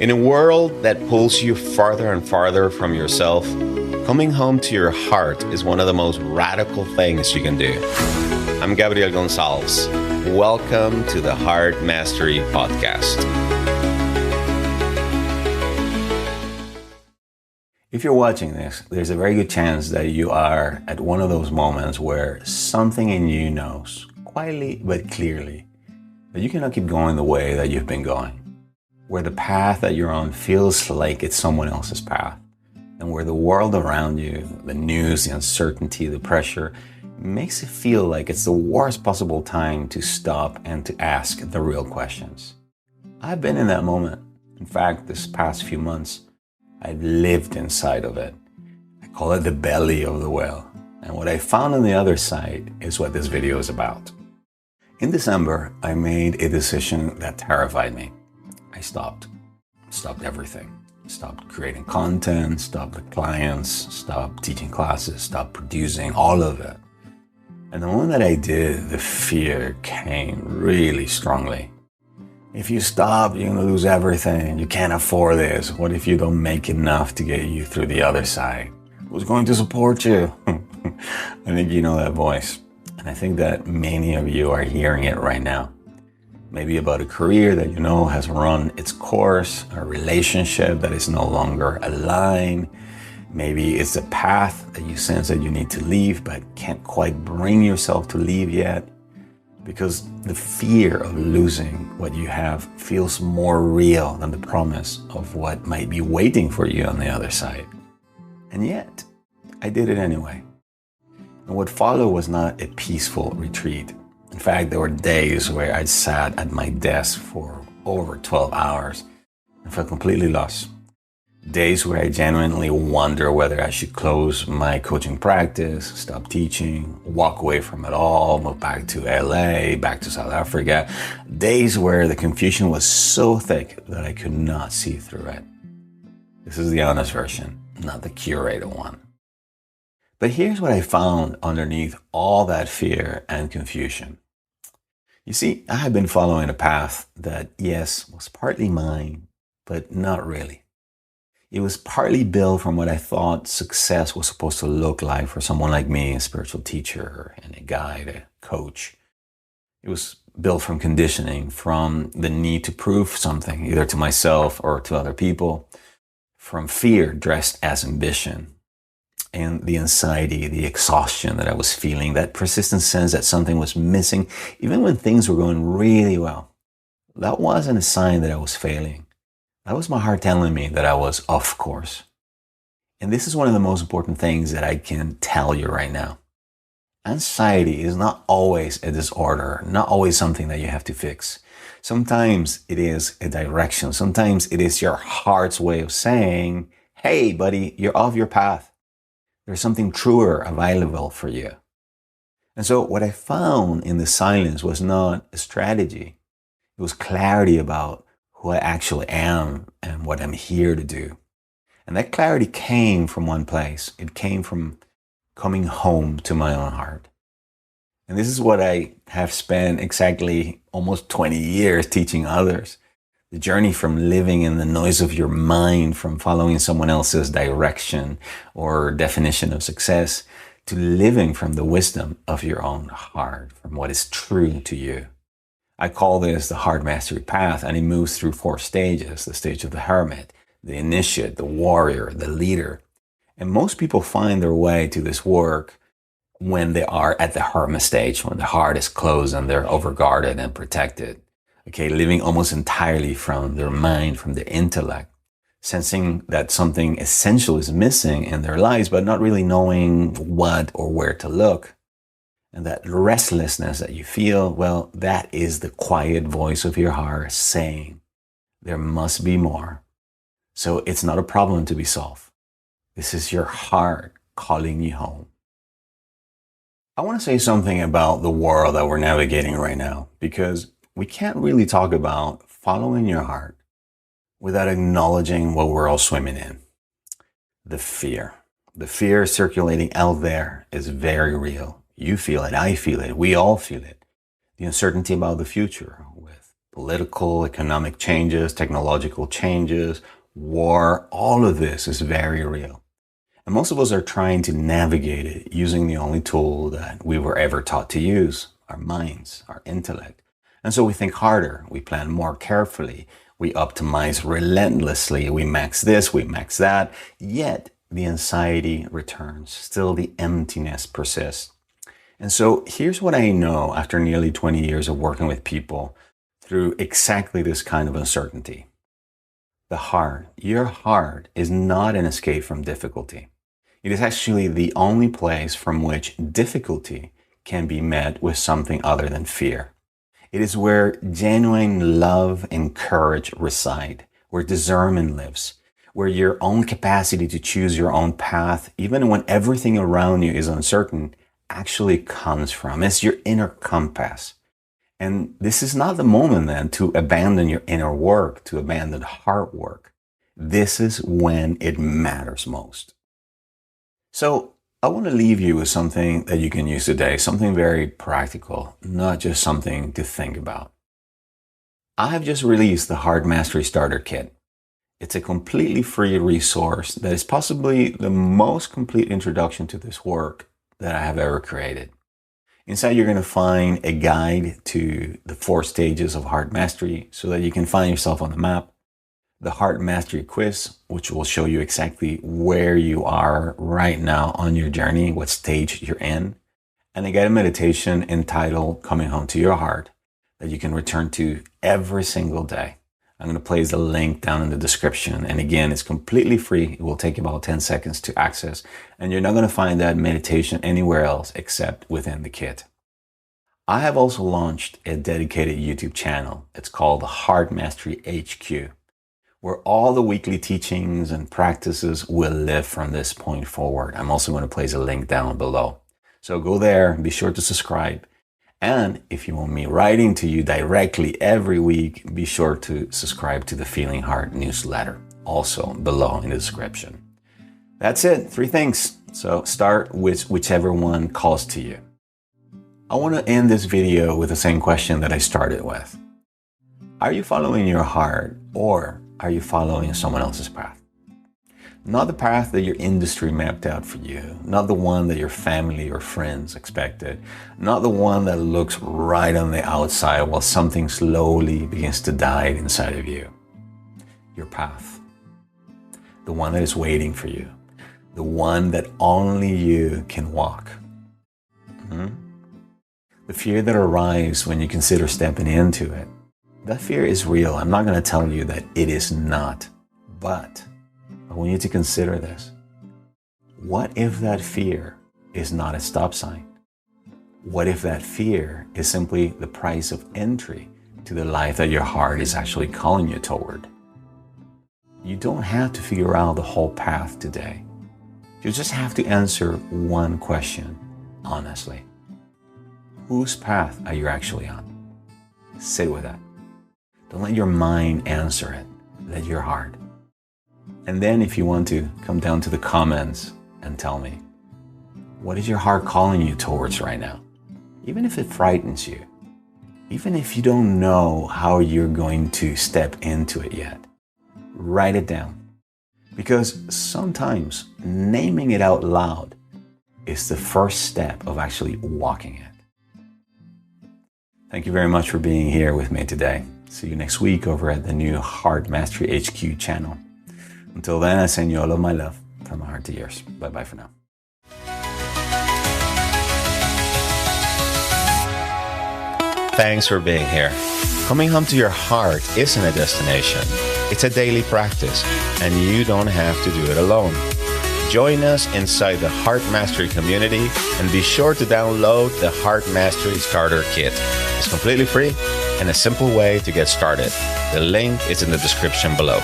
In a world that pulls you farther and farther from yourself, coming home to your heart is one of the most radical things you can do. I'm Gabriel Gonzalez. Welcome to the Heart Mastery Podcast. If you're watching this, there's a very good chance that you are at one of those moments where something in you knows, quietly but clearly, that you cannot keep going the way that you've been going. Where the path that you're on feels like it's someone else's path. And where the world around you, the news, the uncertainty, the pressure, makes it feel like it's the worst possible time to stop and to ask the real questions. I've been in that moment. In fact, this past few months, I've lived inside of it. I call it the belly of the whale. And what I found on the other side is what this video is about. In December, I made a decision that terrified me. I stopped everything. Stopped creating content, stopped the clients, stopped teaching classes, stopped producing, all of it. And the moment that I did, the fear came really strongly. If you stop, you're gonna lose everything. You can't afford this. What if you don't make enough to get you through the other side? Who's going to support you? I think you know that voice. And I think that many of you are hearing it right now. Maybe about a career that you know has run its course, a relationship that is no longer aligned. Maybe it's a path that you sense that you need to leave but can't quite bring yourself to leave yet. Because the fear of losing what you have feels more real than the promise of what might be waiting for you on the other side. And yet, I did it anyway. And what followed was not a peaceful retreat. In fact, there were days where I sat at my desk for over 12 hours and felt completely lost. Days where I genuinely wonder whether I should close my coaching practice, stop teaching, walk away from it all, move back to LA, back to South Africa. Days where the confusion was so thick that I could not see through it. This is the honest version, not the curated one. But here's what I found underneath all that fear and confusion. You see, I had been following a path that, yes, was partly mine, but not really. It was partly built from what I thought success was supposed to look like for someone like me, a spiritual teacher and a guide, a coach. It was built from conditioning, from the need to prove something, either to myself or to other people, from fear dressed as ambition, and the anxiety, the exhaustion that I was feeling, that persistent sense that something was missing, even when things were going really well. That wasn't a sign that I was failing. That was my heart telling me that I was off course. And this is one of the most important things that I can tell you right now. Anxiety is not always a disorder, not always something that you have to fix. Sometimes it is a direction. Sometimes it is your heart's way of saying, hey, buddy, you're off your path. There's something truer available for you. And so what I found in the silence was not a strategy. It was clarity about who I actually am and what I'm here to do. And that clarity came from one place. It came from coming home to my own heart. And this is what I have spent exactly almost 20 years teaching others. The journey from living in the noise of your mind, from following someone else's direction or definition of success, to living from the wisdom of your own heart, from what is true to you. I call this the Heart Mastery Path, and it moves through 4 stages: the stage of the hermit, the initiate, the warrior, the leader. And most people find their way to this work when they are at the hermit stage, when the heart is closed and they're overguarded and protected. Okay, living almost entirely from their mind, from their intellect, sensing that something essential is missing in their lives, but not really knowing what or where to look. And that restlessness that you feel, well, that is the quiet voice of your heart saying, there must be more. So it's not a problem to be solved. This is your heart calling you home. I want to say something about the world that we're navigating right now, because we can't really talk about following your heart without acknowledging what we're all swimming in. The fear. The fear circulating out there is very real. You feel it, I feel it, we all feel it. The uncertainty about the future with Political, economic changes, technological changes, war, all of this is very real. And most of us are trying to navigate it using the only tool that we were ever taught to use, our minds, our intellect. And so we think harder, we plan more carefully, we optimize relentlessly, we max this, we max that, yet the anxiety returns, still the emptiness persists. And so here's what I know after nearly 20 years of working with people through exactly this kind of uncertainty. The heart, your heart, is not an escape from difficulty. It is actually the only place from which difficulty can be met with something other than fear. It is where genuine love and courage reside, where discernment lives, where your own capacity to choose your own path, even when everything around you is uncertain, actually comes from. It's your inner compass. And this is not the moment then to abandon your inner work, to abandon heart work. This is when it matters most. So I want to leave you with something that you can use today, something very practical, not just something to think about. I have just released the Heart Mastery Starter Kit. It's a completely free resource that is possibly the most complete introduction to this work that I have ever created. Inside, you're going to find a guide to the 4 stages of heart mastery so that you can find yourself on the map. The Heart Mastery Quiz, which will show you exactly where you are right now on your journey, what stage you're in. And a guided meditation entitled Coming Home to Your Heart that you can return to every single day. I'm going to place the link down in the description. And again, it's completely free. It will take about 10 seconds to access. And you're not going to find that meditation anywhere else except within the kit. I have also launched a dedicated YouTube channel. It's called the Heart Mastery HQ, where all the weekly teachings and practices will live from this point forward. I'm also going to place a link down below. So go there, be sure to subscribe. And if you want me writing to you directly every week, be sure to subscribe to the Feeling Heart newsletter, also below in the description. That's it, 3 things. So start with whichever one calls to you. I want to end this video with the same question that I started with. Are you following your heart, or are you following someone else's path? Not the path that your industry mapped out for you, not the one that your family or friends expected, not the one that looks right on the outside while something slowly begins to die inside of you. Your path. The one that is waiting for you. The one that only you can walk. The fear that arises when you consider stepping into it. That fear is real. I'm not going to tell you that it is not, but I want you to consider this. What if that fear is not a stop sign? What if that fear is simply the price of entry to the life that your heart is actually calling you toward? You don't have to figure out the whole path today. You just have to answer one question, honestly. Whose path are you actually on? Sit with that. Don't let your mind answer it. Let your heart. And then if you want to, come down to the comments and tell me, what is your heart calling you towards right now? Even if it frightens you, even if you don't know how you're going to step into it yet, write it down. Because sometimes naming it out loud is the first step of actually walking it. Thank you very much for being here with me today. See you next week over at the new Heart Mastery HQ channel. Until then, I send you all of my love from my heart to yours. Bye-bye for now. Thanks for being here. Coming home to your heart isn't a destination. It's a daily practice, and you don't have to do it alone. Join us inside the Heart Mastery community and be sure to download the Heart Mastery Starter Kit. It's completely free and a simple way to get started. The link is in the description below.